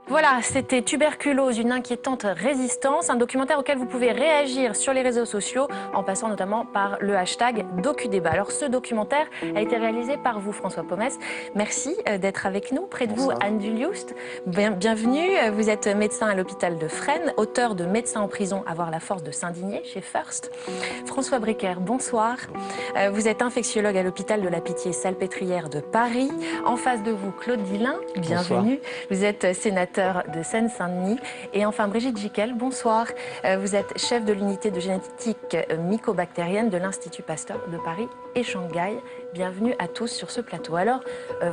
Voilà, c'était Tuberculose, une inquiétante résistance, un documentaire auquel vous pouvez réagir sur les réseaux sociaux en passant notamment par le hashtag DocuDébat. Alors ce documentaire a été réalisé par vous, François Pomès. Merci d'être avec nous. Près de vous, Anne Dulioust. Bienvenue, vous êtes médecin à l'hôpital de Fresnes, auteur de Médecins en prison, avoir la force de s'indigner chez First. François Bricker, bonsoir. Vous êtes infectiologue à l'hôpital de la Pitié-Salpêtrière de Paris. En face de vous, Claude Dillin, bienvenue. Bonsoir. Vous êtes sénateur de Seine-Saint-Denis. Et enfin, Brigitte Gicquel, bonsoir. Vous êtes chef de l'unité de génétique mycobactérienne de l'Institut Pasteur de Paris et Shanghai. Bienvenue à tous sur ce plateau. Alors,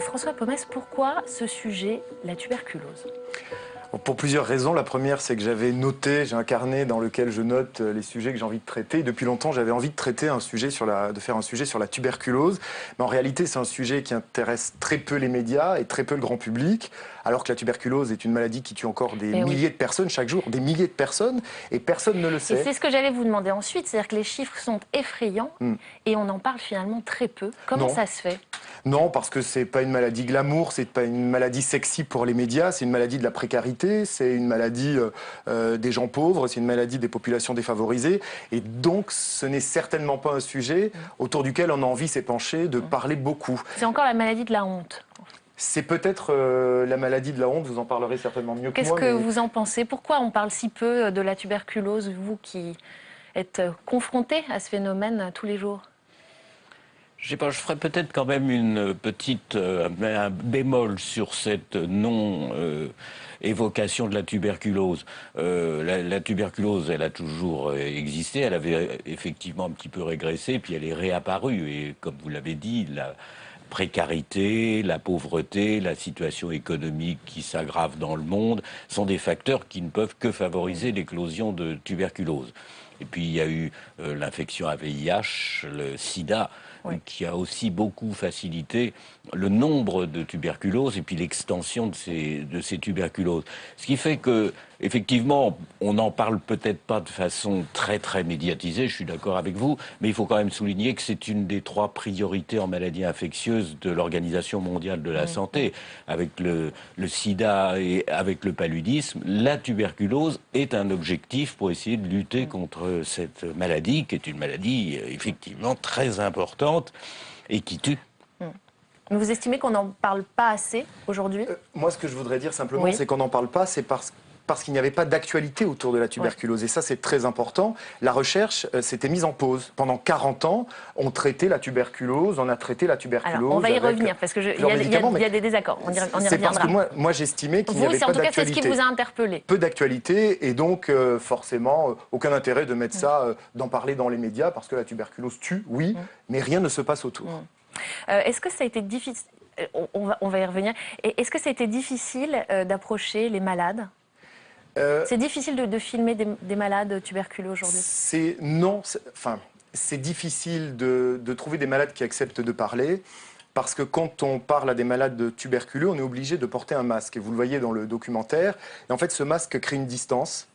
François Pomès, pourquoi ce sujet, la tuberculose ? Pour plusieurs raisons. La première, c'est que j'avais noté, j'ai un carnet dans lequel je note les sujets que j'ai envie de traiter. Et depuis longtemps, j'avais envie de traiter de faire un sujet sur la tuberculose. Mais en réalité, c'est un sujet qui intéresse très peu les médias et très peu le grand public. Alors que la tuberculose est une maladie qui tue encore des milliers de personnes chaque jour, des milliers de personnes, et personne ne le sait. Et c'est ce que j'allais vous demander ensuite, c'est-à-dire que les chiffres sont effrayants et on en parle finalement très peu. Comment ça se fait ? Non, parce que c'est pas une maladie glamour, c'est pas une maladie sexy pour les médias, c'est une maladie de la précarité, c'est une maladie des gens pauvres, c'est une maladie des populations défavorisées. Et donc, ce n'est certainement pas un sujet autour duquel on a envie de s'épancher, de parler beaucoup. C'est encore la maladie de la honte. C'est peut-être la maladie de la honte, vous en parlerez certainement mieux que moi. Qu'est-ce que vous en pensez? Pourquoi on parle si peu de la tuberculose, vous qui êtes confronté à ce phénomène tous les jours? Je sais pas, je ferais peut-être quand même une petite un bémol sur cette évocation de la tuberculose. La tuberculose, elle a toujours existé, elle avait effectivement un petit peu régressé, puis elle est réapparue. Et comme vous l'avez dit, la précarité, la pauvreté, la situation économique qui s'aggrave dans le monde sont des facteurs qui ne peuvent que favoriser l'éclosion de tuberculose. Et puis il y a eu l'infection à VIH, le sida, qui a aussi beaucoup facilité le nombre de tuberculoses et puis l'extension de ces tuberculoses. Ce qui fait que, effectivement, on n'en parle peut-être pas de façon très médiatisée, je suis d'accord avec vous, mais il faut quand même souligner que c'est une des 3 priorités en maladies infectieuses de l'Organisation mondiale de la santé. Avec le sida et avec le paludisme, la tuberculose est un objectif pour essayer de lutter contre cette maladie, qui est une maladie effectivement très importante et qui tue. Mais vous estimez qu'on n'en parle pas assez aujourd'hui? Moi, ce que je voudrais dire simplement, c'est qu'on n'en parle pas, c'est parce qu'il n'y avait pas d'actualité autour de la tuberculose. Et ça, c'est très important. La recherche s'était mise en pause. Pendant 40 ans, on traitait la tuberculose, on a traité la tuberculose. Alors, on va y revenir, parce qu'il y a des désaccords. On y reviendra. C'est parce que moi j'estimais qu'il n'y avait pas d'actualité. En tout cas, c'est ce qui vous a interpellé. Peu d'actualité, et donc, forcément, aucun intérêt de mettre ça, d'en parler dans les médias, parce que la tuberculose tue, oui, mais rien ne se passe autour. Est-ce que ça a été difficile, on va y revenir, est-ce que ça a été difficile d'approcher les malades? C'est difficile de filmer des malades tuberculeux aujourd'hui? C'est difficile de trouver des malades qui acceptent de parler, parce que quand on parle à des malades tuberculeux, on est obligé de porter un masque, et vous le voyez dans le documentaire, et en fait ce masque crée une distance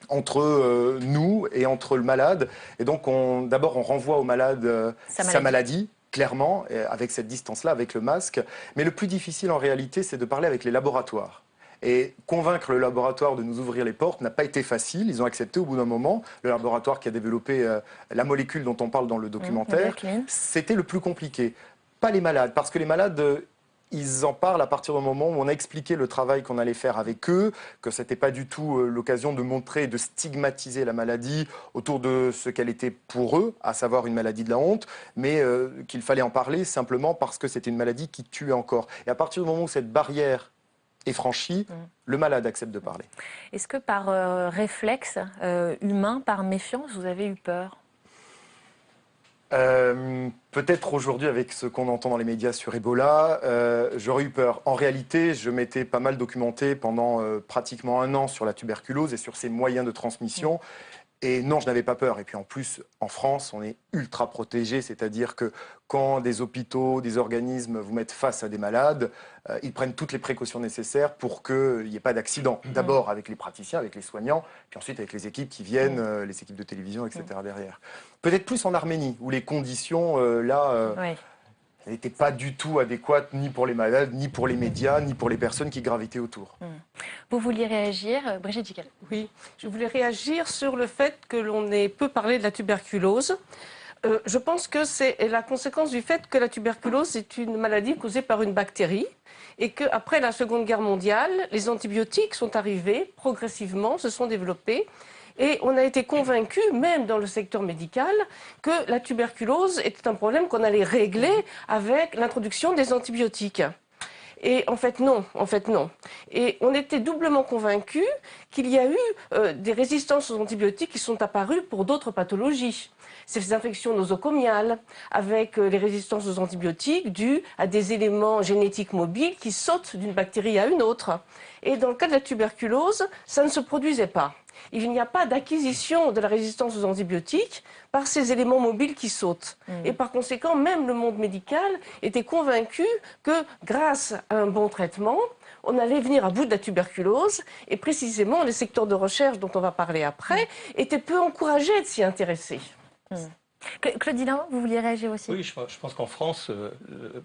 entre nous et entre le malade, et donc d'abord on renvoie au malade sa maladie, clairement, avec cette distance-là, avec le masque. Mais le plus difficile en réalité, c'est de parler avec les laboratoires. Et convaincre le laboratoire de nous ouvrir les portes n'a pas été facile. Ils ont accepté au bout d'un moment. Le laboratoire qui a développé la molécule dont on parle dans le documentaire, c'était le plus compliqué. Pas les malades, parce que les malades, ils en parlent à partir du moment où on a expliqué le travail qu'on allait faire avec eux, que ce n'était pas du tout l'occasion de montrer, de stigmatiser la maladie autour de ce qu'elle était pour eux, à savoir une maladie de la honte, mais qu'il fallait en parler simplement parce que c'était une maladie qui tuait encore. Et à partir du moment où cette barrière est franchie, le malade accepte de parler. Est-ce que par réflexe humain, par méfiance, vous avez eu peur ? Peut-être aujourd'hui, avec ce qu'on entend dans les médias sur Ebola, j'aurais eu peur. En réalité, je m'étais pas mal documenté pendant pratiquement 1 an sur la tuberculose et sur ses moyens de transmission. Et non, je n'avais pas peur. Et puis en plus, en France, on est ultra protégé, c'est-à-dire que quand des hôpitaux, des organismes vous mettent face à des malades, ils prennent toutes les précautions nécessaires pour qu'il n'y ait pas d'accident. D'abord avec les praticiens, avec les soignants, puis ensuite avec les équipes qui viennent, les équipes de télévision, etc. derrière. Peut-être plus en Arménie, où les conditions, elle n'était pas du tout adéquate ni pour les malades, ni pour les médias, ni pour les personnes qui gravitaient autour. Vous vouliez réagir, Brigitte Gicquel? Oui, je voulais réagir sur le fait que l'on ait peu parlé de la tuberculose. Je pense que c'est la conséquence du fait que la tuberculose est une maladie causée par une bactérie et qu'après la Seconde Guerre mondiale, les antibiotiques sont arrivés progressivement, se sont développés. Et on a été convaincu, même dans le secteur médical, que la tuberculose était un problème qu'on allait régler avec l'introduction des antibiotiques. Et en fait, non. Et on était doublement convaincus qu'il y a eu des résistances aux antibiotiques qui sont apparues pour d'autres pathologies. Ces infections nosocomiales, avec les résistances aux antibiotiques dues à des éléments génétiques mobiles qui sautent d'une bactérie à une autre. Et dans le cas de la tuberculose, ça ne se produisait pas. Il n'y a pas d'acquisition de la résistance aux antibiotiques par ces éléments mobiles qui sautent. Et par conséquent, même le monde médical était convaincu que grâce à un bon traitement, on allait venir à bout de la tuberculose. Et précisément, les secteurs de recherche dont on va parler après étaient peu encouragés de s'y intéresser. Claude Dilan, vous vouliez réagir aussi? Oui, je pense qu'en France,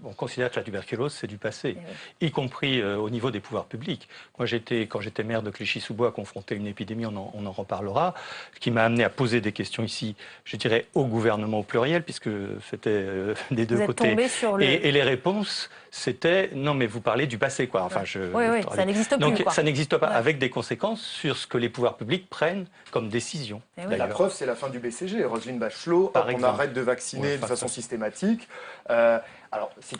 on considère que la tuberculose, c'est du passé, y compris au niveau des pouvoirs publics. Moi, quand j'étais maire de Clichy-sous-Bois, confronté à une épidémie, on en reparlera, ce qui m'a amené à poser des questions ici, je dirais, au gouvernement au pluriel, puisque c'était des deux côtés. Et les réponses, c'était « non, mais vous parlez du passé, quoi ». Enfin, oui, ça n'existe plus. Donc, quoi. ça n'existe pas, avec des conséquences sur ce que les pouvoirs publics prennent comme décision. La preuve, c'est la fin du BCG. Roselyne Bachelot, on arrête de vacciner de façon systématique. Alors, ça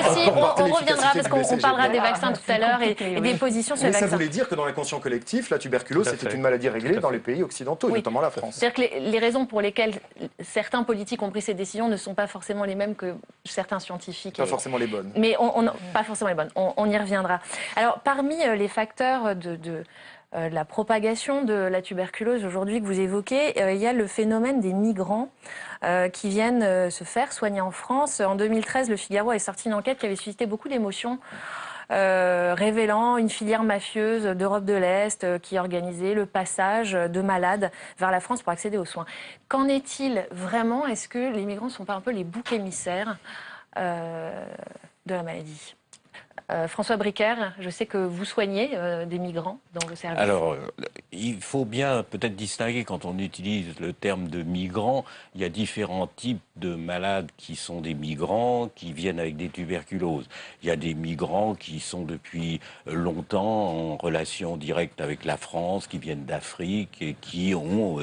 aussi, on reviendra parce qu'on parlera des vaccins tout à l'heure et des positions sur les vaccins. Mais ça voulait dire que dans l'inconscient collectif, la tuberculose, c'était une maladie réglée dans les pays occidentaux, notamment la France. C'est-à-dire que les raisons pour lesquelles certains politiques ont pris ces décisions ne sont pas forcément les mêmes que certains scientifiques. Pas forcément les bonnes. Mais pas forcément les bonnes. On y reviendra. Alors, parmi les facteurs de la propagation de la tuberculose aujourd'hui que vous évoquez, il y a le phénomène des migrants qui viennent se faire soigner en France. En 2013, Le Figaro a sorti une enquête qui avait suscité beaucoup d'émotions, révélant une filière mafieuse d'Europe de l'Est qui organisait le passage de malades vers la France pour accéder aux soins. Qu'en est-il vraiment? Est-ce que les migrants ne sont pas un peu les boucs émissaires de la maladie? François Bricaire, je sais que vous soignez des migrants dans le service. Alors, il faut bien peut-être distinguer, quand on utilise le terme de migrants, il y a différents types de malades qui sont des migrants, qui viennent avec des tuberculoses. Il y a des migrants qui sont depuis longtemps en relation directe avec la France, qui viennent d'Afrique et qui ont,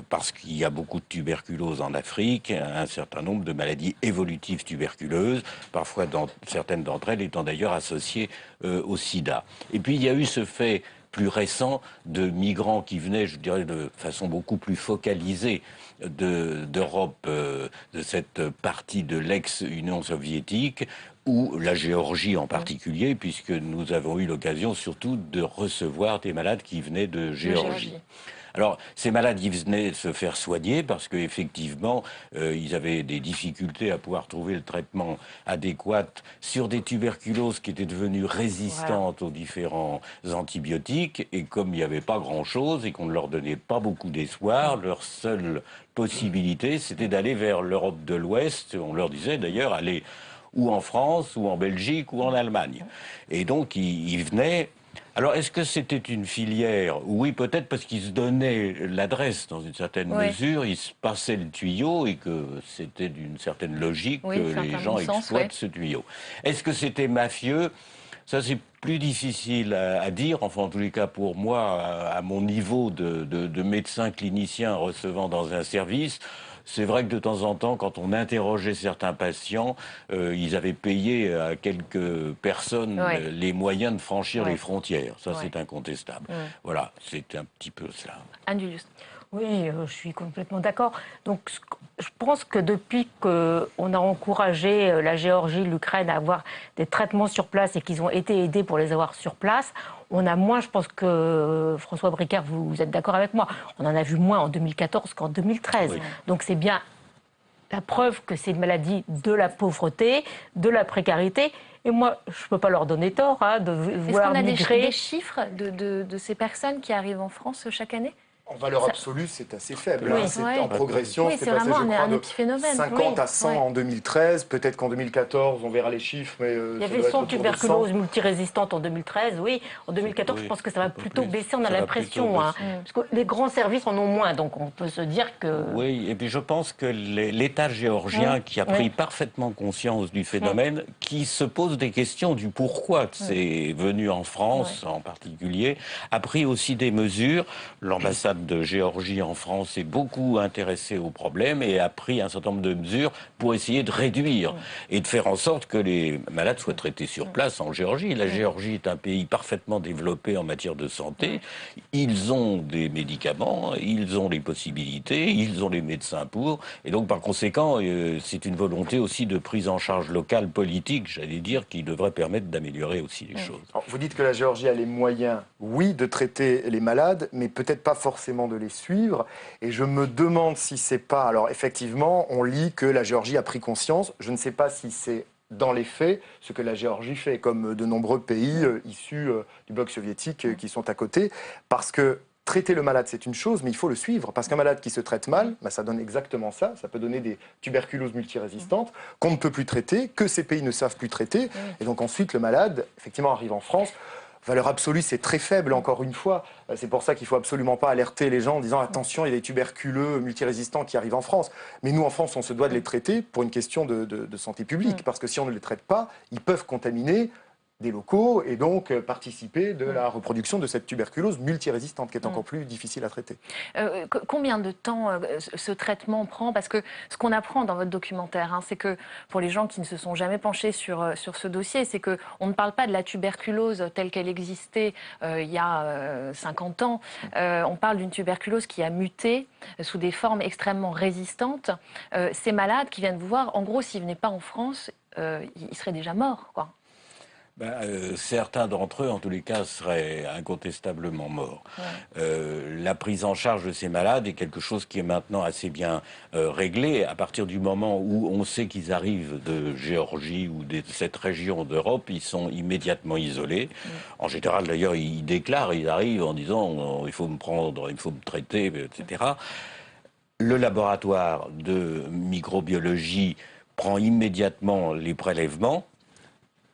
parce qu'il y a beaucoup de tuberculose en Afrique, un certain nombre de maladies évolutives tuberculeuses, parfois certaines d'entre elles étant d'ailleurs associées au sida. Et puis il y a eu ce fait plus récent de migrants qui venaient, je dirais, de façon beaucoup plus focalisée d'Europe, de cette partie de l'ex-Union soviétique, ou la Géorgie en particulier, puisque nous avons eu l'occasion surtout de recevoir des malades qui venaient de Géorgie. Alors, ces malades, ils venaient se faire soigner parce qu'effectivement, ils avaient des difficultés à pouvoir trouver le traitement adéquat sur des tuberculoses qui étaient devenues résistantes aux différents antibiotiques. Et comme il n'y avait pas grand-chose et qu'on ne leur donnait pas beaucoup d'espoir, leur seule possibilité, c'était d'aller vers l'Europe de l'Ouest. On leur disait d'ailleurs, allez ou en France, ou en Belgique, ou en Allemagne. Et donc, ils venaient... Alors, est-ce que c'était une filière? Oui, peut-être parce qu'ils se donnaient l'adresse dans une certaine mesure, ils se passaient le tuyau et que c'était d'une certaine logique que les gens exploitent ce tuyau. Est-ce que c'était mafieux? Ça, c'est plus difficile à dire, enfin en tous les cas pour moi, à mon niveau de médecin clinicien recevant dans un service. C'est vrai que de temps en temps, quand on interrogeait certains patients, ils avaient payé à quelques personnes les moyens de franchir les frontières. Ça, c'est incontestable. Voilà, c'est un petit peu cela. Anne Julius. Oui, je suis complètement d'accord. Donc, je pense que depuis qu'on a encouragé la Géorgie, l'Ukraine à avoir des traitements sur place et qu'ils ont été aidés pour les avoir sur place, on a moins, je pense que François Bricaire, vous êtes d'accord avec moi, on en a vu moins en 2014 qu'en 2013. Oui. Donc c'est bien la preuve que c'est une maladie de la pauvreté, de la précarité. Et moi, je ne peux pas leur donner tort de vouloir migrer. Est-ce qu'on a des chiffres de ces personnes qui arrivent en France chaque année ? En valeur absolue, c'est assez faible. Oui, C'est ouais. en progression, Oui, c'est c'est passé, vraiment je crois, un de épiphénomène. 50 Oui, à 100 ouais. en 2013. Peut-être qu'en 2014, on verra les chiffres, mais Il y ça avait doit être 100 autour de 100. tuberculoses multirésistante en 2013, oui. En 2014, Oui, je pense que ça va un peu plutôt plus. baisser, on a Ça va l'impression. plutôt Hein, parce que les grands services en ont moins, donc on peut se dire que... Oui, et puis je pense que l'État géorgien qui a pris parfaitement conscience du phénomène, qui se pose des questions du pourquoi c'est venu en France en particulier, a pris aussi des mesures. L'ambassade de Géorgie en France est beaucoup intéressée au problème et a pris un certain nombre de mesures pour essayer de réduire et de faire en sorte que les malades soient traités sur place en Géorgie. La Géorgie est un pays parfaitement développé en matière de santé. Ils ont des médicaments, ils ont les possibilités, ils ont les médecins pour. Et donc, par conséquent, c'est une volonté aussi de prise en charge locale politique, j'allais dire, qui devrait permettre d'améliorer aussi les choses. Alors, vous dites que la Géorgie a les moyens, oui, de traiter les malades, mais peut-être pas forcément de les suivre. Et je me demande si c'est pas... Alors, effectivement, on lit que la Géorgie a pris conscience. Je ne sais pas si c'est dans les faits ce que la Géorgie fait, comme de nombreux pays issus du bloc soviétique qui sont à côté, parce que traiter le malade, c'est une chose, mais il faut le suivre. Parce qu'un malade qui se traite mal, ça donne exactement ça. Ça peut donner des tuberculoses multirésistantes qu'on ne peut plus traiter, que ces pays ne savent plus traiter. Et donc ensuite, le malade, effectivement, arrive en France. Valeur absolue, c'est très faible, encore une fois. C'est pour ça qu'il ne faut absolument pas alerter les gens en disant « Attention, il y a des tuberculeux multirésistants qui arrivent en France ». Mais nous, en France, on se doit de les traiter pour une question de santé publique. Parce que si on ne les traite pas, ils peuvent contaminer des locaux et donc participer de la reproduction de cette tuberculose multirésistante qui est encore plus difficile à traiter. Combien de temps ce traitement prend? Parce que ce qu'on apprend dans votre documentaire, c'est que pour les gens qui ne se sont jamais penchés sur ce dossier, c'est qu'on ne parle pas de la tuberculose telle qu'elle existait il y a 50 ans. On parle d'une tuberculose qui a muté sous des formes extrêmement résistantes. Ces malades qui viennent vous voir, en gros, s'ils ne venaient pas en France, ils seraient déjà morts, quoi. Certains d'entre eux, en tous les cas, seraient incontestablement morts. La prise en charge de ces malades est quelque chose qui est maintenant assez bien réglé. À partir du moment où on sait qu'ils arrivent de Géorgie ou de cette région d'Europe, ils sont immédiatement isolés. En général, d'ailleurs, ils déclarent, ils arrivent en disant « il faut me prendre, il faut me traiter », etc. Le laboratoire de microbiologie prend immédiatement les prélèvements.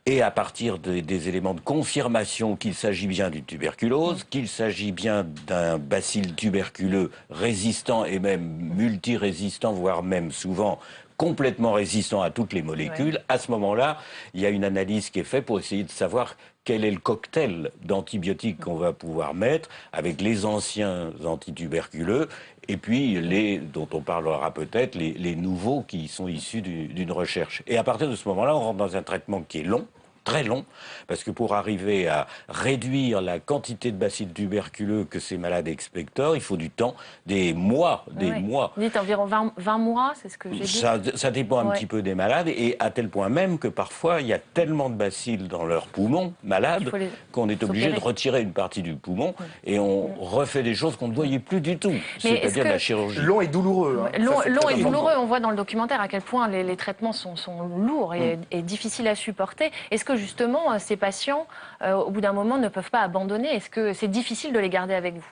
Et à partir des éléments de confirmation qu'il s'agit bien d'une tuberculose, qu'il s'agit bien d'un bacille tuberculeux résistant et même multirésistant, voire même souvent complètement résistant à toutes les molécules, à ce moment-là, il y a une analyse qui est faite pour essayer de savoir quel est le cocktail d'antibiotiques qu'on va pouvoir mettre avec les anciens antituberculeux et puis les, dont on parlera peut-être, les nouveaux qui sont issus d'une recherche. Et à partir de ce moment-là, on rentre dans un traitement qui est long, très long, parce que pour arriver à réduire la quantité de bacilles tuberculeux que ces malades expectorent, il faut du temps, des mois, mois. Vous dites environ 20 mois, c'est ce que j'ai dit. Ça dépend un petit peu des malades, et à tel point même que parfois, il y a tellement de bacilles dans leurs poumons malades qu'on est obligé de retirer une partie du poumon, et on refait des choses qu'on ne voyait plus du tout, c'est-à-dire de la chirurgie. Long et douloureux. Long et douloureux, on voit dans le documentaire à quel point les traitements sont lourds et difficiles à supporter. Est-ce que justement, ces patients, au bout d'un moment, ne peuvent pas abandonner? Est-ce que c'est difficile de les garder avec vous?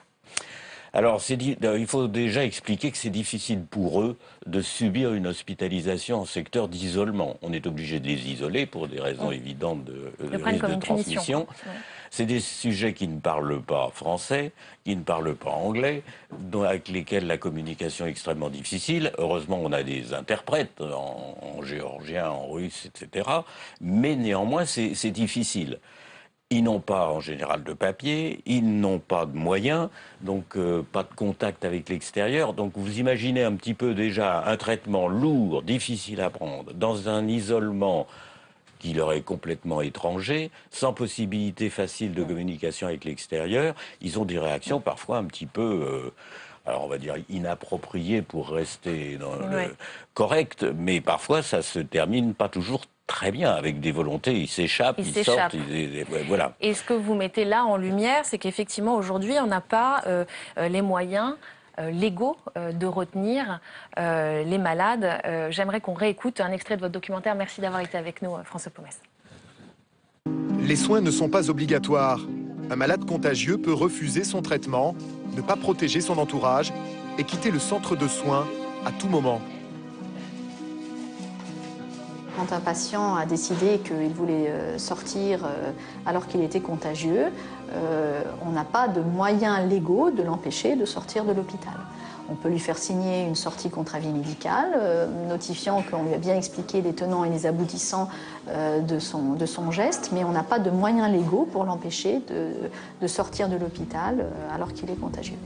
Alors, il faut déjà expliquer que c'est difficile pour eux de subir une hospitalisation en secteur d'isolement. On est obligé de les isoler pour des raisons évidentes de risque de transmission. C'est des sujets qui ne parlent pas français, qui ne parlent pas anglais, avec lesquels la communication est extrêmement difficile. Heureusement, on a des interprètes en géorgien, en russe, etc. Mais néanmoins, c'est difficile. Ils n'ont pas en général de papier, ils n'ont pas de moyens, donc pas de contact avec l'extérieur. Donc vous imaginez un petit peu déjà un traitement lourd, difficile à prendre, dans un isolement qui leur est complètement étranger, sans possibilité facile de communication avec l'extérieur. Ils ont des réactions parfois un petit peu... alors on va dire inappropriées pour rester dans le correct, mais parfois ça se termine pas toujours très bien, avec des volontés, ils s'échappent, ils sortent, voilà. Et ce que vous mettez là en lumière, c'est qu'effectivement, aujourd'hui, on n'a pas les moyens légaux de retenir les malades. J'aimerais qu'on réécoute un extrait de votre documentaire. Merci d'avoir été avec nous, François Pomès. Les soins ne sont pas obligatoires. Un malade contagieux peut refuser son traitement, ne pas protéger son entourage et quitter le centre de soins à tout moment. Quand un patient a décidé qu'il voulait sortir alors qu'il était contagieux, on n'a pas de moyens légaux de l'empêcher de sortir de l'hôpital. On peut lui faire signer une sortie contre avis médical, notifiant qu'on lui a bien expliqué les tenants et les aboutissants de son geste, mais on n'a pas de moyens légaux pour l'empêcher de sortir de l'hôpital alors qu'il est contagieux.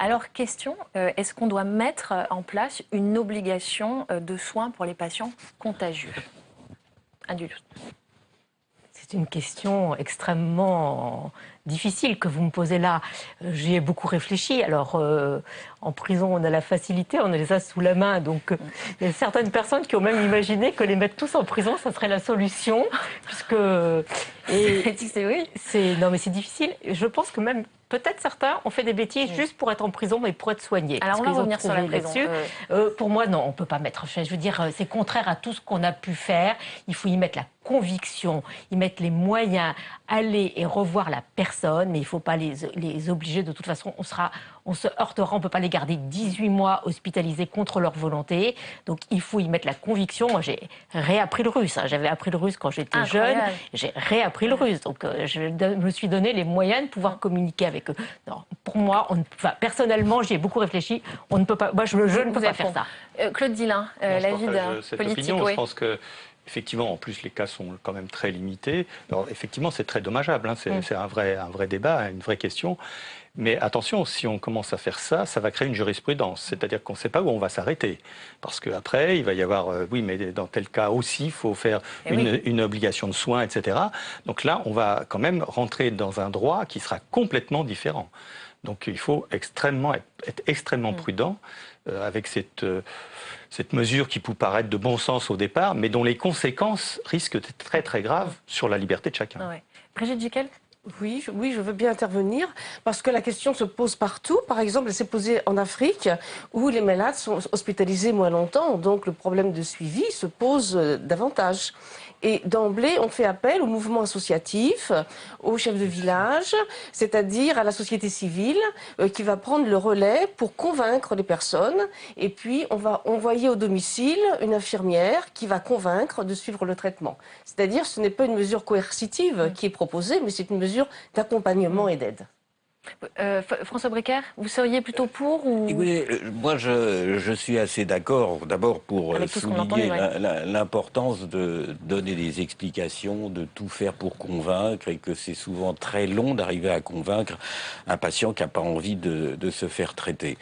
Alors, question, est-ce qu'on doit mettre en place une obligation de soins pour les patients contagieux? Adulte. C'est une question extrêmement difficile que vous me posez là. J'y ai beaucoup réfléchi. Alors, en prison, on a la facilité, on a les as sous la main. Donc, il y a certaines personnes qui ont même imaginé que les mettre tous en prison, ça serait la solution. Puisque... Non, mais c'est difficile. Je pense que même... Peut-être certains ont fait des bêtises juste pour être en prison, mais pour être soignés. Alors on va revenir sur la prison. Pour moi, non, on ne peut pas mettre... Je veux dire, c'est contraire à tout ce qu'on a pu faire. Il faut y mettre la conviction, y mettre les moyens, aller et revoir la personne, mais il ne faut pas les obliger. De toute façon, on se heurtera, on ne peut pas les garder 18 mois hospitalisés contre leur volonté. Donc il faut y mettre la conviction. Moi, j'ai réappris le russe. J'avais appris le russe quand j'étais jeune. J'ai réappris le russe. Donc je me suis donné les moyens de pouvoir communiquer avec eux. Non, pour moi, personnellement, j'y ai beaucoup réfléchi. On ne peut pas, moi, je ne peux pas faire ça. Claude Dillin, l'avis d'un politique. Je pense que effectivement, en plus, les cas sont quand même très limités. Alors, effectivement, c'est très dommageable. Hein. C'est un vrai débat, une vraie question. Mais attention, si on commence à faire ça, ça va créer une jurisprudence. C'est-à-dire qu'on ne sait pas où on va s'arrêter. Parce qu'après, il va y avoir, oui, mais dans tel cas aussi, il faut faire une obligation de soins, etc. Donc là, on va quand même rentrer dans un droit qui sera complètement différent. Donc il faut être extrêmement prudent avec cette mesure qui peut paraître de bon sens au départ, mais dont les conséquences risquent d'être très très graves sur la liberté de chacun. Ouais. Brigitte Gicquel ? Oui, je veux bien intervenir parce que la question se pose partout. Par exemple, elle s'est posée en Afrique où les malades sont hospitalisés moins longtemps, donc le problème de suivi se pose davantage. Et d'emblée, on fait appel au mouvement associatif, aux chefs de village, c'est-à-dire à la société civile qui va prendre le relais pour convaincre les personnes. Et puis, on va envoyer au domicile une infirmière qui va convaincre de suivre le traitement. C'est-à-dire, ce n'est pas une mesure coercitive qui est proposée, mais c'est une mesure d'accompagnement et d'aide. François Bricaire, vous seriez plutôt pour ou... Écoutez, moi je suis assez d'accord, d'abord pour souligner l'importance de donner des explications, de tout faire pour convaincre, et que c'est souvent très long d'arriver à convaincre un patient qui n'a pas envie de se faire traiter.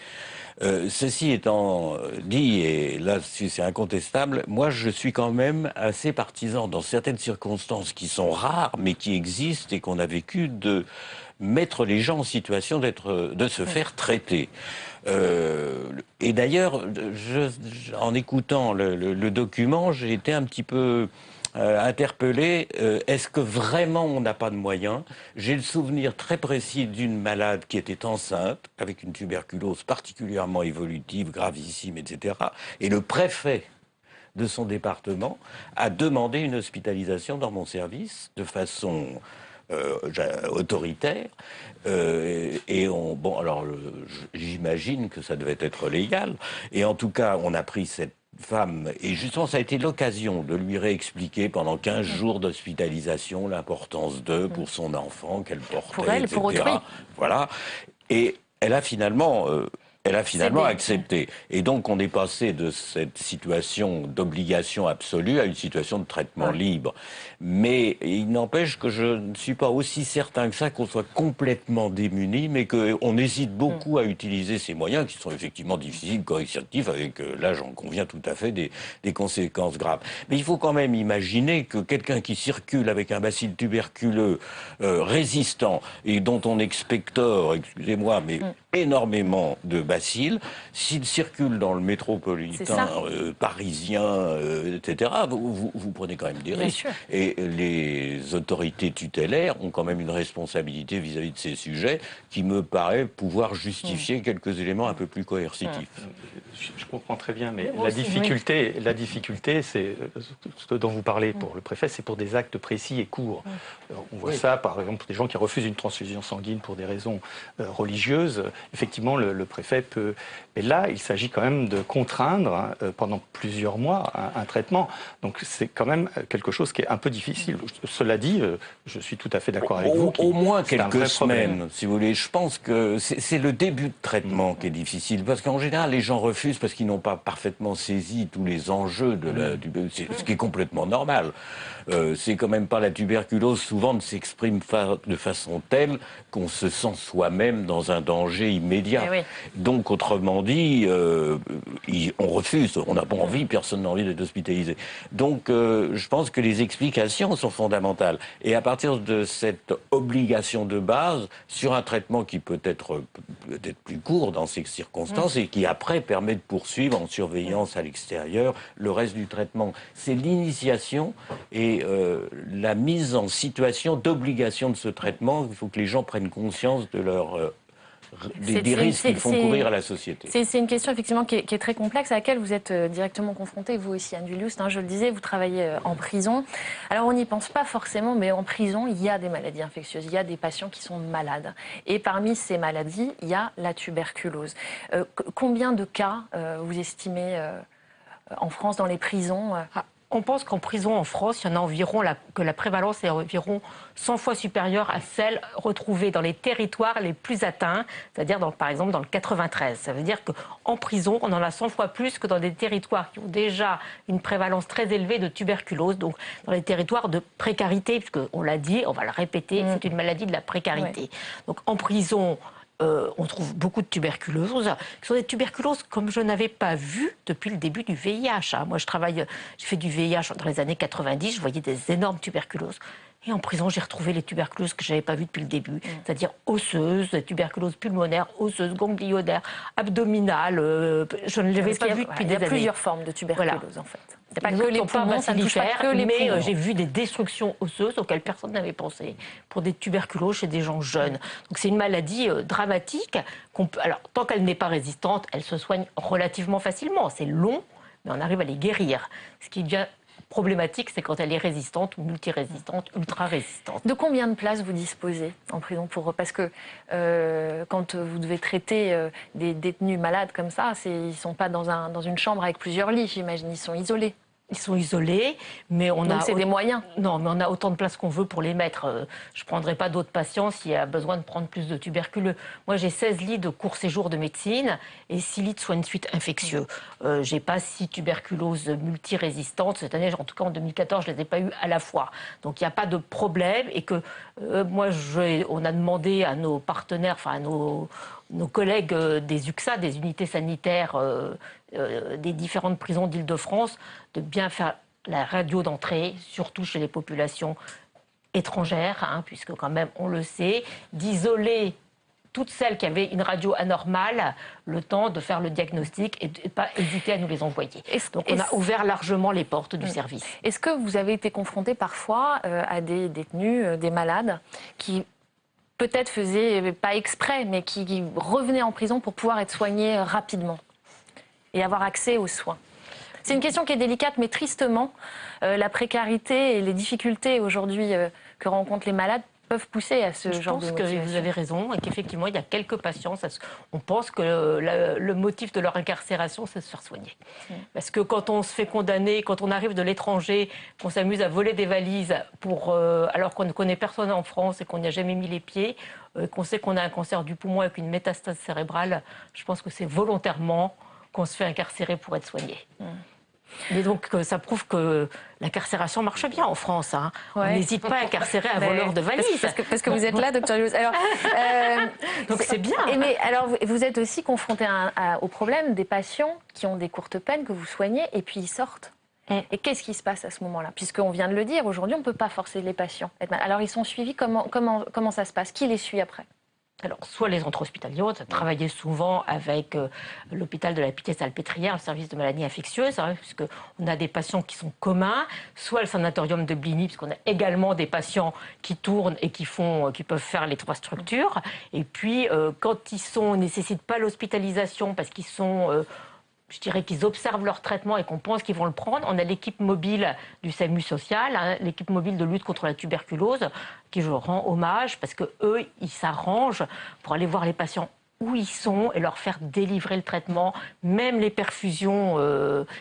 Ceci étant dit, et là c'est incontestable, moi je suis quand même assez partisan dans certaines circonstances qui sont rares mais qui existent et qu'on a vécues, de mettre les gens en situation de se faire traiter. Et d'ailleurs, en écoutant le document, j'ai été un petit peu interpellé. Est-ce que vraiment on n'a pas de moyens? J'ai le souvenir très précis d'une malade qui était enceinte, avec une tuberculose particulièrement évolutive, gravissime, etc. Et le préfet de son département a demandé une hospitalisation dans mon service de façon autoritaire, j'imagine que ça devait être légal, et en tout cas on a pris cette femme, et justement ça a été l'occasion de lui réexpliquer pendant 15 jours d'hospitalisation l'importance pour son enfant qu'elle portait, pour elle, etc. pour autrui. Voilà, et elle a finalement accepté. Et donc, on est passé de cette situation d'obligation absolue à une situation de traitement libre. Mais il n'empêche que je ne suis pas aussi certain que ça qu'on soit complètement démunis, mais qu'on hésite beaucoup à utiliser ces moyens qui sont effectivement difficiles, coercitifs, avec, là j'en conviens tout à fait, des conséquences graves. Mais il faut quand même imaginer que quelqu'un qui circule avec un bacille tuberculeux résistant et dont on expectore, excusez-moi, mais énormément de bacilles. S'ils circulent dans le métropolitain parisien, etc., vous prenez quand même des risques. Et les autorités tutélaires ont quand même une responsabilité vis-à-vis de ces sujets qui me paraît pouvoir justifier quelques éléments un peu plus coercitifs. Je comprends très bien, mais la difficulté, c'est ce dont vous parlez pour le préfet, c'est pour des actes précis et courts. On voit ça, par exemple, pour des gens qui refusent une transfusion sanguine pour des raisons religieuses. Effectivement, le préfet peut... Mais là, il s'agit quand même de contraindre pendant plusieurs mois un traitement. Donc c'est quand même quelque chose qui est un peu difficile. Cela dit, je suis tout à fait d'accord avec vous. Au moins quelques semaines, si vous voulez. Je pense que c'est le début de traitement qui est difficile. Parce qu'en général, les gens refusent parce qu'ils n'ont pas parfaitement saisi tous les enjeux de ce qui est complètement normal. C'est quand même pas la tuberculose, souvent ne s'exprime de façon telle qu'on se sent soi-même dans un danger immédiat. Donc, autrement dit, on refuse, on n'a pas envie, personne n'a envie d'être hospitalisé. Donc, je pense que les explications sont fondamentales. Et à partir de cette obligation de base, sur un traitement qui peut être plus court dans ces circonstances et qui après permet de poursuivre en surveillance à l'extérieur le reste du traitement. C'est l'initiation et la mise en situation d'obligation de ce traitement. Il faut que les gens prennent conscience de des risques qu'ils font courir à la société. C'est une question effectivement qui est très complexe, à laquelle vous êtes directement confronté, vous aussi, Anne Julius, je le disais, vous travaillez en prison. Alors on n'y pense pas forcément, mais en prison, il y a des maladies infectieuses, il y a des patients qui sont malades. Et parmi ces maladies, il y a la tuberculose. Combien de cas vous estimez en France dans les prisons On pense qu'en prison en France, il y en a environ, que la prévalence est environ 100 fois supérieure à celle retrouvée dans les territoires les plus atteints, c'est-à-dire par exemple dans le 93. Ça veut dire qu'en prison, on en a 100 fois plus que dans des territoires qui ont déjà une prévalence très élevée de tuberculose, donc dans les territoires de précarité, puisqu'on l'a dit, on va le répéter, c'est une maladie de la précarité. Donc en prison, on trouve beaucoup de tuberculoses, qui sont des tuberculoses comme je n'avais pas vu depuis le début du VIH. Moi, j'ai fait du VIH dans les années 90, je voyais des énormes tuberculoses. Et en prison, j'ai retrouvé les tuberculoses que je n'avais pas vues depuis le début, c'est-à-dire osseuses, tuberculose pulmonaire, osseuse, ganglionnaire, abdominale. Je ne les avais pas vues depuis des années. Il y a plusieurs formes de tuberculose, en fait. C'est pas que les poumons, ça ne touche pas que les poumons. Mais j'ai vu des destructions osseuses auxquelles personne n'avait pensé pour des tuberculoses chez des gens jeunes. Donc c'est une maladie dramatique. Alors tant qu'elle n'est pas résistante, elle se soigne relativement facilement. C'est long, mais on arrive à les guérir. Ce qui devient problématique, c'est quand elle est résistante, multirésistante, ultra-résistante. De combien de places vous disposez en prison parce que quand vous devez traiter des détenus malades comme ça, ils ne sont pas dans une chambre avec plusieurs lits, j'imagine, ils sont isolés. Ils sont isolés, mais Donc c'est des moyens. Non, mais on a autant de places qu'on veut pour les mettre. Je ne prendrai pas d'autres patients s'il y a besoin de prendre plus de tuberculeux. Moi, j'ai 16 lits de court séjour de médecine et 6 lits de soins de suite infectieux. Je n'ai pas 6 tuberculoses multirésistantes. Cette année, en tout cas en 2014, je ne les ai pas eues à la fois. Donc il n'y a pas de problème. Et que on a demandé à nos partenaires, enfin à nos collègues des UXA, des unités sanitaires des différentes prisons d'Île-de-France, de bien faire la radio d'entrée, surtout chez les populations étrangères, puisque quand même, on le sait, d'isoler toutes celles qui avaient une radio anormale, le temps de faire le diagnostic et de ne pas hésiter à nous les envoyer. Donc on a ouvert largement les portes du service. Est-ce que vous avez été confronté parfois à des détenus, des malades, qui peut-être faisaient pas exprès, mais qui revenaient en prison pour pouvoir être soignés rapidement et avoir accès aux soins? C'est une question qui est délicate, mais tristement, la précarité et les difficultés aujourd'hui que rencontrent les malades peuvent pousser à ce genre de motivation. Je pense que vous avez raison et qu'effectivement, il y a quelques patients, on pense que le motif de leur incarcération, c'est de se faire soigner. Parce que quand on se fait condamner, quand on arrive de l'étranger, qu'on s'amuse à voler des valises alors qu'on ne connaît personne en France et qu'on n'y a jamais mis les pieds, qu'on sait qu'on a un cancer du poumon avec une métastase cérébrale, je pense que c'est volontairement qu'on se fait incarcérer pour être soigné. Et donc, ça prouve que l'incarcération marche bien en France. On n'hésite pas à incarcérer un voleur de valises. Parce que vous êtes là, docteur Julius. Alors, donc c'est bien. Mais alors, vous êtes aussi confronté au problème des patients qui ont des courtes peines que vous soignez et puis ils sortent. Et qu'est-ce qui se passe à ce moment-là? Puisqu'on vient de le dire, aujourd'hui, on ne peut pas forcer les patients. Alors, ils sont suivis, comment ça se passe? Qui les suit après? Alors, soit les centres hospitaliers, on a travaillé souvent avec l'hôpital de la Pitié-Salpêtrière, le service de maladies infectieuses, hein, puisqu'on a des patients qui sont communs, soit le sanatorium de Bligny, puisqu'on a également des patients qui tournent et qui peuvent faire les 3 structures. Et puis, quand ils ne nécessitent pas l'hospitalisation, parce qu'ils sont... je dirais qu'ils observent leur traitement et qu'on pense qu'ils vont le prendre. On a l'équipe mobile du SAMU social, hein, l'équipe mobile de lutte contre la tuberculose, qui je rends hommage parce qu'eux, ils s'arrangent pour aller voir les patients où ils sont et leur faire délivrer le traitement, même les perfusions,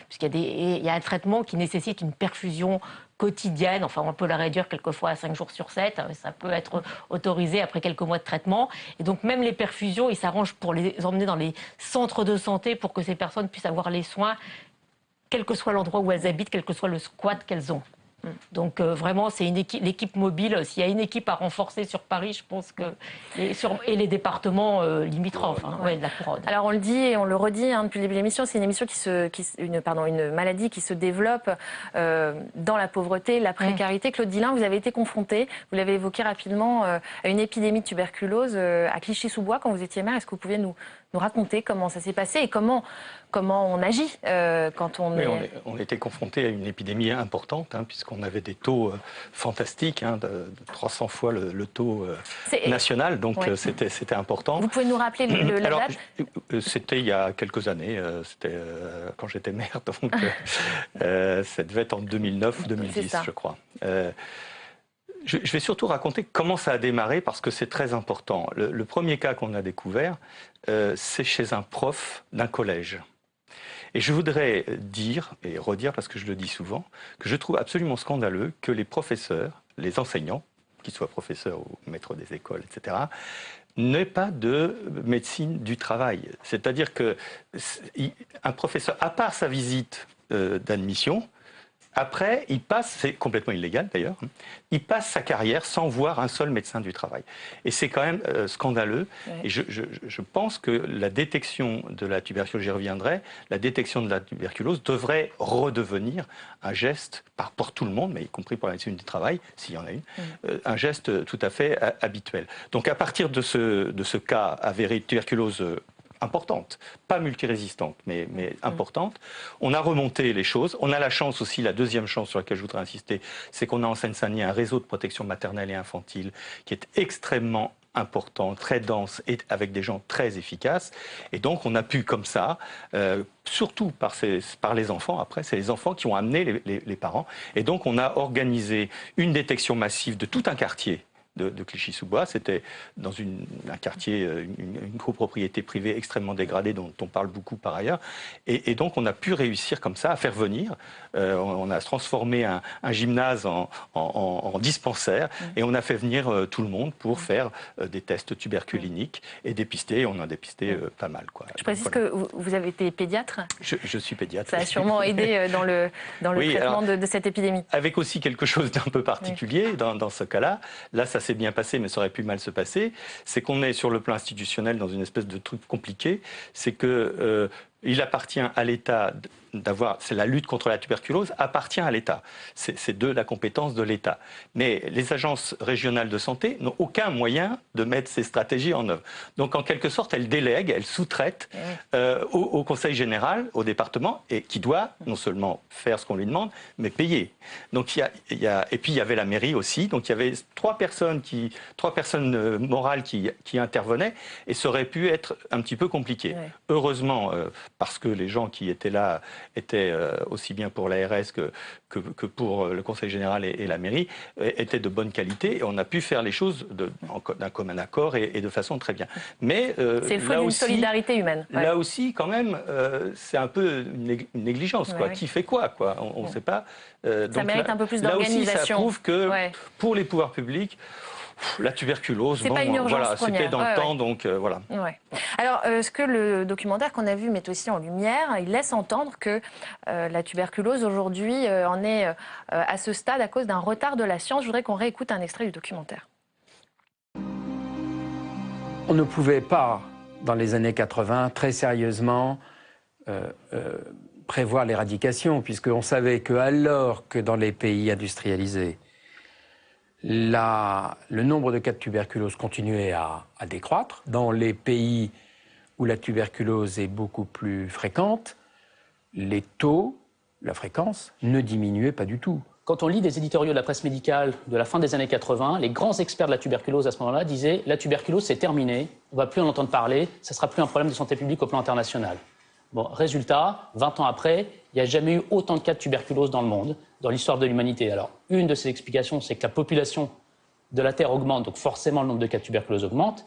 puisqu'il y a un traitement qui nécessite une perfusion quotidienne, enfin on peut la réduire quelquefois à 5 jours sur 7, ça peut être autorisé après quelques mois de traitement. Et donc même les perfusions, ils s'arrangent pour les emmener dans les centres de santé pour que ces personnes puissent avoir les soins, quel que soit l'endroit où elles habitent, quel que soit le squat qu'elles ont. Donc vraiment, c'est l'équipe mobile. S'il y a une équipe à renforcer sur Paris, je pense que et les départements limitrophes de la couronne. Alors on le dit et on le redit depuis le début de l'émission, c'est une émission une maladie qui se développe dans la pauvreté, la précarité. Claude Dillin, vous avez été confronté, vous l'avez évoqué rapidement, à une épidémie de tuberculose à Clichy-sous-Bois quand vous étiez maire. Est-ce que vous pouvez nous raconter comment ça s'est passé et comment on agit quand on est... On était confronté à une épidémie importante, puisqu'on avait des taux fantastiques, de 300 fois le taux national, donc c'était important. Vous pouvez nous rappeler la date? C'était il y a quelques années, c'était quand j'étais maire, donc ça devait être en 2009 ou 2010, je crois. Je vais surtout raconter comment ça a démarré parce que c'est très important. Le premier cas qu'on a découvert, c'est chez un prof d'un collège. Et je voudrais dire, et redire parce que je le dis souvent, que je trouve absolument scandaleux que les professeurs, les enseignants, qu'ils soient professeurs ou maîtres des écoles, etc., n'aient pas de médecine du travail. C'est-à-dire qu'un professeur, à part sa visite d'admission, après, il passe, c'est complètement illégal d'ailleurs, il passe sa carrière sans voir un seul médecin du travail. Et c'est quand même scandaleux. Ouais. Et je pense que la détection de la tuberculose, j'y reviendrai, la détection de la tuberculose devrait redevenir un geste, pour tout le monde, mais y compris pour la médecine du travail, s'il y en a une, un geste tout à fait habituel. Donc à partir de ce cas avéré de tuberculose importante, pas multirésistante, mais importante. On a remonté les choses. On a la chance aussi, la deuxième chance sur laquelle je voudrais insister, c'est qu'on a en Seine-Saint-Denis un réseau de protection maternelle et infantile qui est extrêmement important, très dense et avec des gens très efficaces. Et donc on a pu comme ça, surtout par les enfants, après c'est les enfants qui ont amené les parents. Et donc on a organisé une détection massive de tout un quartier de Clichy-sous-Bois. C'était dans un quartier, une copropriété privée extrêmement dégradée dont on parle beaucoup par ailleurs. Et donc on a pu réussir comme ça à faire venir. On a transformé un gymnase en dispensaire et on a fait venir tout le monde pour faire des tests tuberculiniques et dépister. On a dépisté pas mal, quoi. Je précise que vous avez été pédiatre. Je suis pédiatre. Ça a sûrement aidé dans le traitement de cette épidémie. Avec aussi quelque chose d'un peu particulier dans ce cas-là. Là, ça s'est bien passé, mais ça aurait pu mal se passer. C'est qu'on est sur le plan institutionnel dans une espèce de truc compliqué. C'est que il appartient à l'État c'est la lutte contre la tuberculose appartient à l'État. C'est de la compétence de l'État. Mais les agences régionales de santé n'ont aucun moyen de mettre ces stratégies en œuvre. Donc en quelque sorte, elles délèguent, elles sous-traitent au Conseil général, au département, et qui doit non seulement faire ce qu'on lui demande, mais payer. Donc et puis il y avait la mairie aussi. Donc il y avait trois personnes morales qui intervenaient, et ça aurait pu être un petit peu compliqué. Ouais. Heureusement, parce que les gens qui étaient là étaient aussi bien pour l'ARS que pour le Conseil général et la mairie, étaient de bonne qualité, et on a pu faire les choses d'un commun accord et de façon très bien. Mais c'est le fruit d'une solidarité humaine. Ouais. Là aussi, quand même, c'est un peu une négligence. Quoi. Ouais. Qui fait quoi, on ne sait pas. Ça donc mérite un peu plus d'organisation. Là aussi, ça prouve que pour les pouvoirs publics, la tuberculose, pas une urgence voilà, c'était dans le temps, donc voilà. Ouais. Alors, ce que le documentaire qu'on a vu met aussi en lumière, il laisse entendre que la tuberculose aujourd'hui en est à ce stade à cause d'un retard de la science. Je voudrais qu'on réécoute un extrait du documentaire. On ne pouvait pas, dans les années 80, très sérieusement prévoir l'éradication, puisqu'on savait que alors que dans les pays industrialisés, le nombre de cas de tuberculose continuait à décroître. Dans les pays où la tuberculose est beaucoup plus fréquente, les taux, la fréquence, ne diminuaient pas du tout. Quand on lit des éditoriaux de la presse médicale de la fin des années 80, les grands experts de la tuberculose à ce moment-là disaient « la tuberculose, c'est terminé, on ne va plus en entendre parler, ça ne sera plus un problème de santé publique au plan international ». Bon, résultat, 20 ans après, il n'y a jamais eu autant de cas de tuberculose dans le monde, dans l'histoire de l'humanité. Alors, une de ces explications, c'est que la population de la Terre augmente, donc forcément le nombre de cas de tuberculose augmente.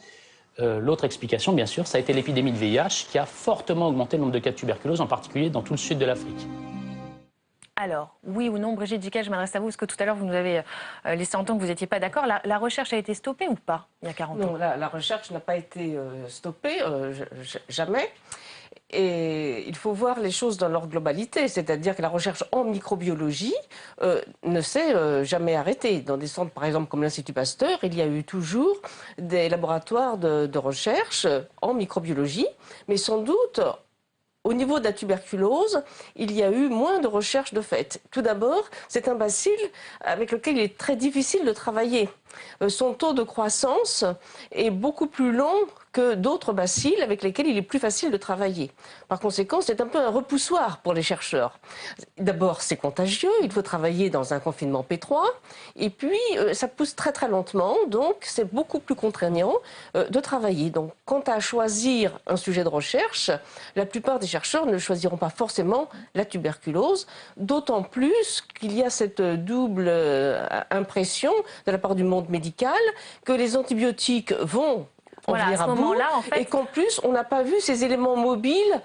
L'autre explication, bien sûr, ça a été l'épidémie de VIH qui a fortement augmenté le nombre de cas de tuberculose, en particulier dans tout le sud de l'Afrique. Alors, oui ou non, Brigitte Gicquel, je m'adresse à vous, parce que tout à l'heure, vous nous avez laissé entendre que vous n'étiez pas d'accord. La recherche a été stoppée ou pas, il y a 40 ans? Non, la recherche n'a pas été stoppée, jamais. Et il faut voir les choses dans leur globalité, c'est-à-dire que la recherche en microbiologie ne s'est jamais arrêtée. Dans des centres, par exemple, comme l'Institut Pasteur, il y a eu toujours des laboratoires de recherche en microbiologie, mais sans doute, au niveau de la tuberculose, il y a eu moins de recherches de fait. Tout d'abord, c'est un bacille avec lequel il est très difficile de travailler. Son taux de croissance est beaucoup plus long que d'autres bacilles avec lesquels il est plus facile de travailler. Par conséquent, c'est un peu un repoussoir pour les chercheurs. D'abord, c'est contagieux, il faut travailler dans un confinement P3, et puis ça pousse très très lentement, donc c'est beaucoup plus contraignant de travailler. Donc, quant à choisir un sujet de recherche, la plupart des chercheurs ne choisiront pas forcément la tuberculose, d'autant plus qu'il y a cette double impression de la part du monde médical que les antibiotiques vont Voilà, à ce moment-là, en fait... et qu'en plus, on n'a pas vu ces éléments mobiles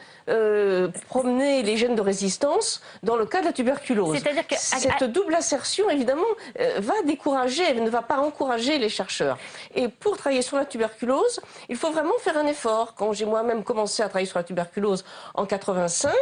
promener les gènes de résistance dans le cas de la tuberculose. C'est-à-dire que cette double assertion, évidemment, va décourager, elle ne va pas encourager les chercheurs. Et pour travailler sur la tuberculose, il faut vraiment faire un effort. Quand j'ai moi-même commencé à travailler sur la tuberculose en 85,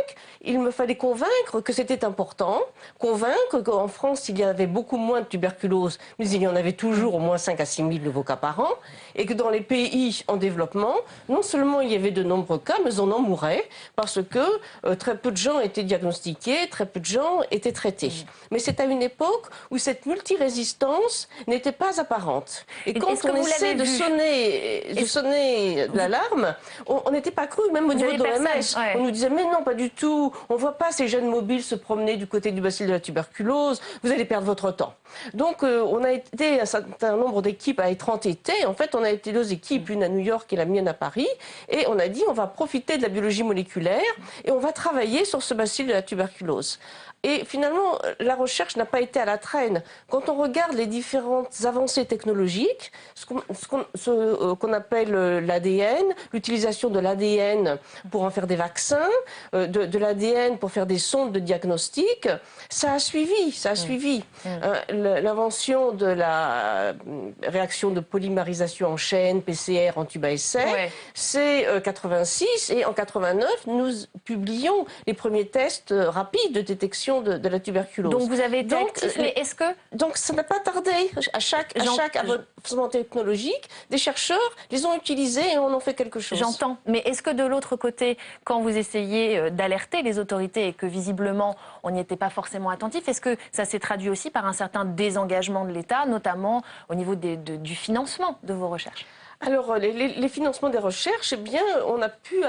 il me fallait convaincre que c'était important, convaincre qu'en France, il y avait beaucoup moins de tuberculose, mais il y en avait toujours au moins 5 à 6 000 nouveaux cas par an, et que dans les pays en développement, non seulement il y avait de nombreux cas, mais on en mourait, parce que très peu de gens étaient diagnostiqués, très peu de gens étaient traités. Mais c'est à une époque où cette multirésistance n'était pas apparente. Et quand on essaie de sonner l'alarme, on n'était pas cru, même au niveau de l'OMS. Ouais. On nous disait, mais non, pas du tout, on ne voit pas ces jeunes mobiles se promener du côté du bacille de la tuberculose, vous allez perdre votre temps. Donc on a été un certain nombre d'équipes à être entêtées. En fait, on a été 2 équipes, une à New York et la mienne à Paris, et on a dit, on va profiter de la biologie moléculaire et on va travailler sur ce bacille de la tuberculose. Et finalement, la recherche n'a pas été à la traîne. Quand on regarde les différentes avancées technologiques, ce qu'on appelle l'ADN, l'utilisation de l'ADN pour en faire des vaccins, de l'ADN pour faire des sondes de diagnostic, ça a suivi. L'invention de la réaction de polymérisation en chaîne, PCR, en tube à essai, c'est 86, et en 89, nous publions les premiers tests rapides de détection de la tuberculose. Donc vous avez été actif, mais est-ce que... Donc ça n'a pas tardé. À chaque avancement technologique, des chercheurs les ont utilisés et on en fait quelque chose. J'entends, mais est-ce que de l'autre côté, quand vous essayez d'alerter les autorités et que visiblement on n'y était pas forcément attentif, est-ce que ça s'est traduit aussi par un certain désengagement de l'État, notamment au niveau du financement de vos recherches ? Alors, les financements des recherches, eh bien, on a pu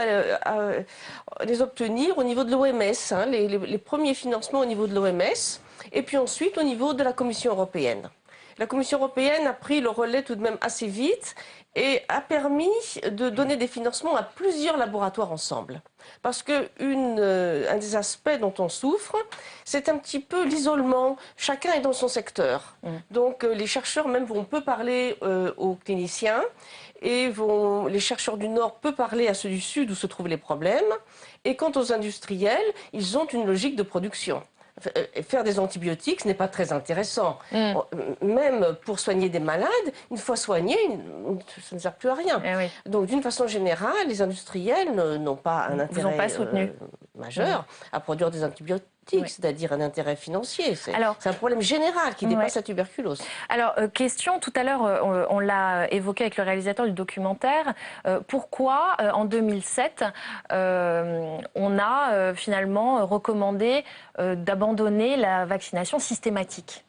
les obtenir au niveau de l'OMS, hein, les premiers financements au niveau de l'OMS, et puis ensuite au niveau de la Commission européenne. La Commission européenne a pris le relais tout de même assez vite et a permis de donner des financements à plusieurs laboratoires ensemble. Parce que un des aspects dont on souffre, c'est un petit peu l'isolement. Chacun est dans son secteur. Donc les chercheurs même vont peu parler aux cliniciens et les chercheurs du Nord peuvent parler à ceux du Sud où se trouvent les problèmes. Et quant aux industriels, ils ont une logique de production. Faire des antibiotiques, ce n'est pas très intéressant. Même pour soigner des malades, une fois soignés, ça ne sert plus à rien. Donc, d'une façon générale, les industriels n'ont pas un intérêt majeur à produire des antibiotiques, c'est-à-dire un intérêt financier. C'est un problème général qui dépasse la tuberculose. Alors, question, tout à l'heure, on l'a évoqué avec le réalisateur du documentaire, pourquoi, en 2007, on a finalement recommandé d'abandonner la vaccination systématique ?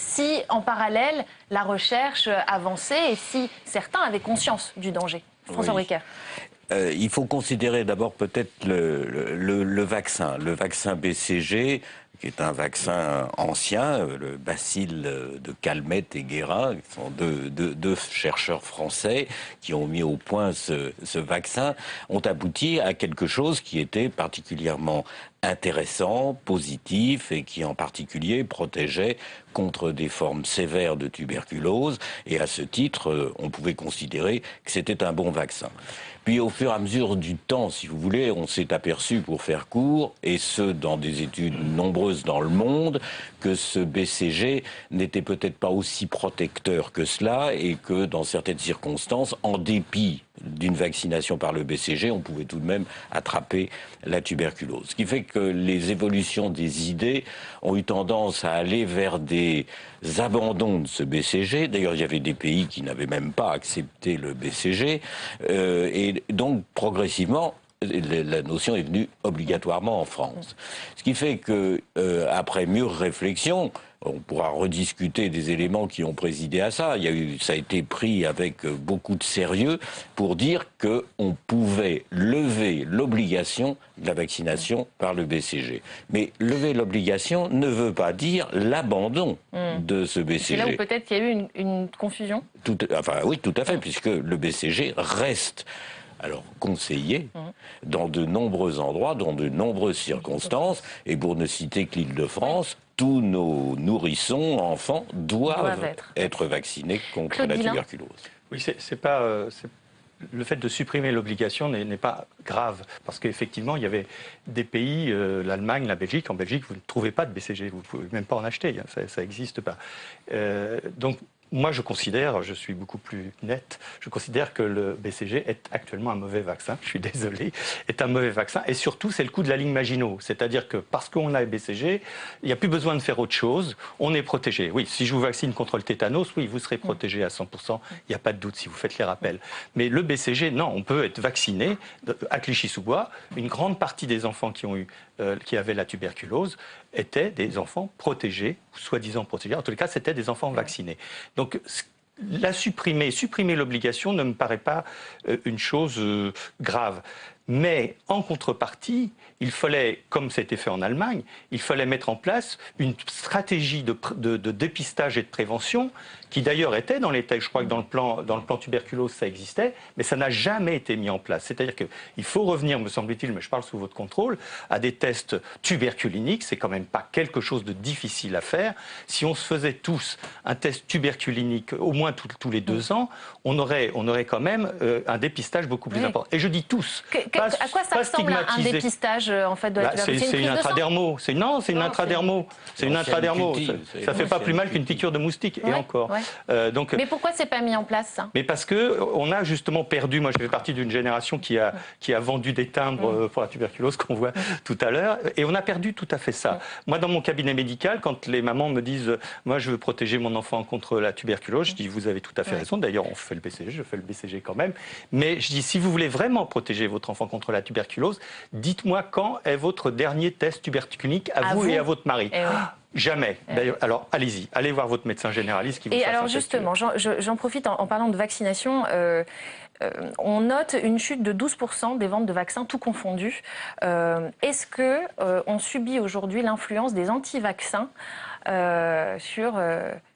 si en parallèle la recherche avançait et si certains avaient conscience du danger. François Bricker. Il faut considérer d'abord peut-être le vaccin BCG, qui est un vaccin ancien, le bacille de Calmette et Guérin, qui sont deux chercheurs français qui ont mis au point ce vaccin, ont abouti à quelque chose qui était particulièrement intéressant, positif, et qui en particulier protégeait contre des formes sévères de tuberculose, et à ce titre, on pouvait considérer que c'était un bon vaccin. Puis au fur et à mesure du temps, si vous voulez, on s'est aperçu, pour faire court, et ce dans des études nombreuses dans le monde, que ce BCG n'était peut-être pas aussi protecteur que cela, et que dans certaines circonstances, en dépit d'une vaccination par le BCG, on pouvait tout de même attraper la tuberculose. Ce qui fait que les évolutions des idées ont eu tendance à aller vers des abandons de ce BCG. D'ailleurs, il y avait des pays qui n'avaient même pas accepté le BCG. Et donc, progressivement, la notion est venue obligatoirement en France. Ce qui fait que, après mûre réflexion, on pourra rediscuter des éléments qui ont présidé à ça. Ça a été pris avec beaucoup de sérieux pour dire qu'on pouvait lever l'obligation de la vaccination par le BCG. Mais lever l'obligation ne veut pas dire l'abandon de ce BCG. C'est là où peut-être qu'il y a eu une confusion. Oui, tout à fait, puisque le BCG reste conseillé dans de nombreux endroits, dans de nombreuses circonstances, et pour ne citer que l'Île-de-France, tous nos nourrissons, enfants, doivent être vaccinés contre la tuberculose. Oui, c'est pas... Le fait de supprimer l'obligation n'est pas grave, parce qu'effectivement, il y avait des pays, l'Allemagne, la Belgique. En Belgique, vous ne trouvez pas de BCG, vous ne pouvez même pas en acheter, ça n'existe pas. Donc, moi, je suis beaucoup plus net, je considère que le BCG est actuellement un mauvais vaccin, je suis désolé, est un mauvais vaccin, et surtout, c'est le coup de la ligne Maginot, c'est-à-dire que parce qu'on a le BCG, il n'y a plus besoin de faire autre chose, on est protégé. Oui, si je vous vaccine contre le tétanos, oui, vous serez protégé à 100%, il n'y a pas de doute si vous faites les rappels. Mais le BCG, non, on peut être vacciné. À Clichy-sous-Bois, une grande partie des enfants qui avaient la tuberculose étaient des enfants protégés, ou soi-disant protégés. En tous les cas, c'était des enfants vaccinés. Donc, supprimer l'obligation ne me paraît pas une chose grave. Mais en contrepartie, il fallait, comme c'était fait en Allemagne, il fallait mettre en place une stratégie de dépistage et de prévention qui d'ailleurs était dans les textes. Je crois que dans le plan tuberculose, ça existait, mais ça n'a jamais été mis en place. C'est-à-dire qu'il faut revenir, me semble-t-il, mais je parle sous votre contrôle, à des tests tuberculiniques. C'est quand même pas quelque chose de difficile à faire. Si on se faisait tous un test tuberculinique au moins tous les 2 ans, on aurait quand même un dépistage beaucoup plus important. Et je dis tous. À quoi ça ressemble un dépistage en fait, de la tuberculose? C'est une intradermo. C'est une intradermo. C'est une intradermo. Ça fait pas plus mal qu'une piqûre de moustique. Et encore. Mais pourquoi c'est pas mis en place, ça? Mais parce qu'on a justement perdu. Moi, je fais partie d'une génération qui a vendu des timbres pour la tuberculose qu'on voit tout à l'heure. Et on a perdu tout à fait ça. Moi, dans mon cabinet médical, quand les mamans me disent « Moi, je veux protéger mon enfant contre la tuberculose », je dis « Vous avez tout à fait raison. D'ailleurs, on fait le BCG. Je fais le BCG quand même. Mais je dis « Si vous voulez vraiment protéger votre enfant contre la tuberculose, dites-moi quand est votre dernier test tuberculinique à vous et à votre mari. » Jamais. Alors, allez-y, allez voir votre médecin généraliste qui vous fasse un test. Et alors justement, j'en profite en parlant de vaccination. On note une chute de 12% des ventes de vaccins, tout confondu. Est-ce qu'on subit aujourd'hui l'influence des anti-vaccins sur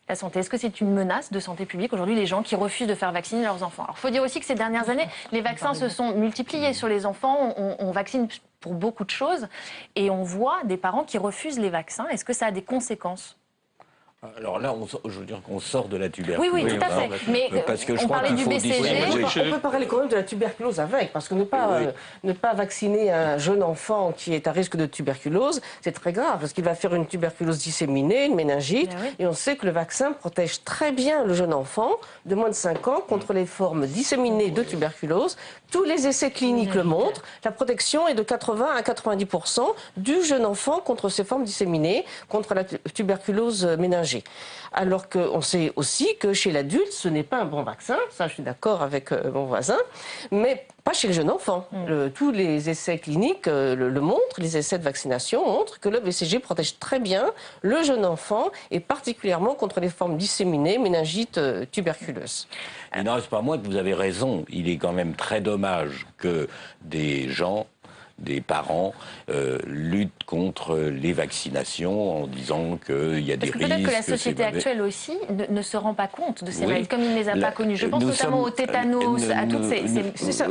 la santé? Est-ce que c'est une menace de santé publique aujourd'hui, les gens qui refusent de faire vacciner leurs enfants? Alors, il faut dire aussi que ces dernières années, les vaccins se sont multipliés sur les enfants. On vaccine pour beaucoup de choses. Et on voit des parents qui refusent les vaccins. Est-ce que ça a des conséquences? Alors là, je veux dire qu'on sort de la tuberculose. Oui, tout à fait. Mais parce que on parlait du BCG. On peut parler quand même de la tuberculose avec, parce que ne pas vacciner un jeune enfant qui est à risque de tuberculose, c'est très grave, parce qu'il va faire une tuberculose disséminée, une méningite, et on sait que le vaccin protège très bien le jeune enfant de moins de 5 ans contre les formes disséminées de tuberculose. Tous les essais cliniques le montrent, la protection est de 80 à 90% du jeune enfant contre ces formes disséminées, contre la tuberculose méningée. danger. Alors qu'on sait aussi que chez l'adulte, ce n'est pas un bon vaccin, ça je suis d'accord avec mon voisin, mais pas chez le jeune enfant. Tous les essais cliniques le montrent, les essais de vaccination montrent que le BCG protège très bien le jeune enfant et particulièrement contre les formes disséminées, méningite, tuberculeuse. Il n'en reste pas moins que vous avez raison. Il est quand même très dommage que des gens, des parents luttent contre les vaccinations en disant qu'il y a des risques. Peut-être que la société actuelle aussi ne se rend pas compte de ces risques, comme il ne les a pas connus. Je pense nous notamment sommes, au tétanos, à toutes ces...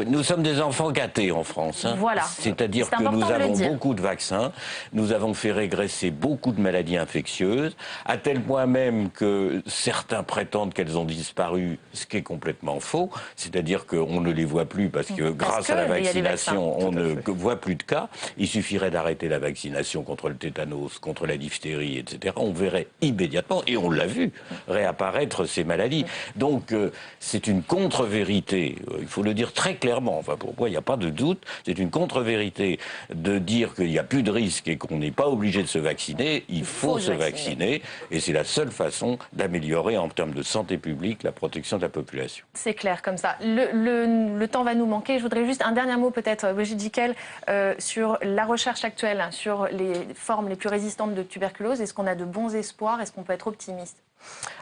Nous sommes des enfants gâtés en France. Hein. Voilà. C'est-à-dire que nous avons beaucoup de vaccins, nous avons fait régresser beaucoup de maladies infectieuses, à tel point même que certains prétendent qu'elles ont disparu, ce qui est complètement faux. C'est-à-dire qu'on ne les voit plus parce que grâce à la vaccination, on ne voit plus de cas. Il suffirait d'arrêter la vaccination contre le tétanos, contre la diphtérie, etc. On verrait immédiatement, et on l'a vu, réapparaître ces maladies. Donc c'est une contre-vérité, il faut le dire très clairement, enfin pour moi il n'y a pas de doute, c'est une contre-vérité de dire qu'il n'y a plus de risque et qu'on n'est pas obligé de se vacciner. Il faut se vacciner et c'est la seule façon d'améliorer en termes de santé publique la protection de la population. C'est clair comme ça. Le temps va nous manquer. Je voudrais juste un dernier mot peut-être, Brigitte Gicquel, sur la recherche actuelle, sur les formes les plus résistantes de tuberculose. Est-ce qu'on a de bons espoirs? Est-ce qu'on peut être optimiste?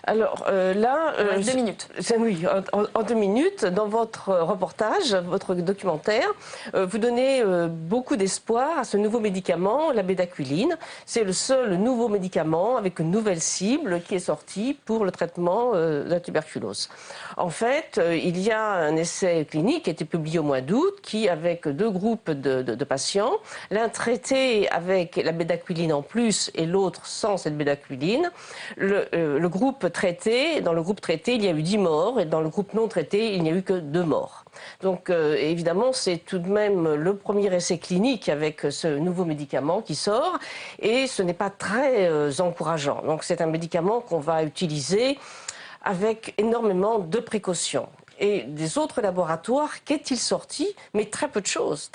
Alors là, 2 minutes. Oui, en 2 minutes, dans votre reportage, votre documentaire, vous donnez beaucoup d'espoir à ce nouveau médicament, la bédaquiline. C'est le seul nouveau médicament avec une nouvelle cible qui est sorti pour le traitement de la tuberculose. En fait, il y a un essai clinique qui a été publié au mois d'août qui, avec 2 groupes de patients, l'un traité avec la bédaquiline en plus et l'autre sans cette bédaquiline, dans le groupe traité, il y a eu 10 morts et dans le groupe non traité, il n'y a eu que 2 morts. Donc évidemment, c'est tout de même le premier essai clinique avec ce nouveau médicament qui sort et ce n'est pas très encourageant. Donc c'est un médicament qu'on va utiliser avec énormément de précautions. Et des autres laboratoires, qu'est-il sorti? Mais très peu de choses,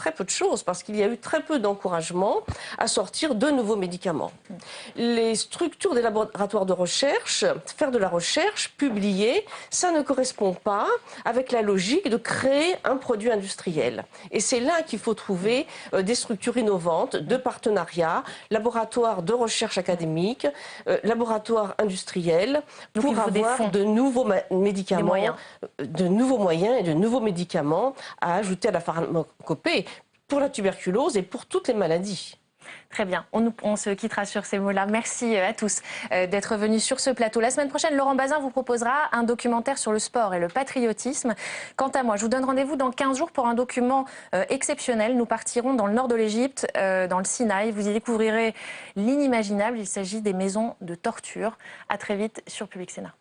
parce qu'il y a eu très peu d'encouragement à sortir de nouveaux médicaments. Les structures des laboratoires de recherche, faire de la recherche, publier, ça ne correspond pas avec la logique de créer un produit industriel. Et c'est là qu'il faut trouver des structures innovantes, de partenariats, laboratoires de recherche académique, laboratoires industriels, pour avoir de nouveaux médicaments, de nouveaux moyens et de nouveaux médicaments à ajouter à la pharmacopée pour la tuberculose et pour toutes les maladies. Très bien, on se quittera sur ces mots-là. Merci à tous d'être venus sur ce plateau. La semaine prochaine, Laurent Bazin vous proposera un documentaire sur le sport et le patriotisme. Quant à moi, je vous donne rendez-vous dans 15 jours pour un document exceptionnel. Nous partirons dans le nord de l'Égypte, dans le Sinaï. Vous y découvrirez l'inimaginable. Il s'agit des maisons de torture. À très vite sur Public Sénat.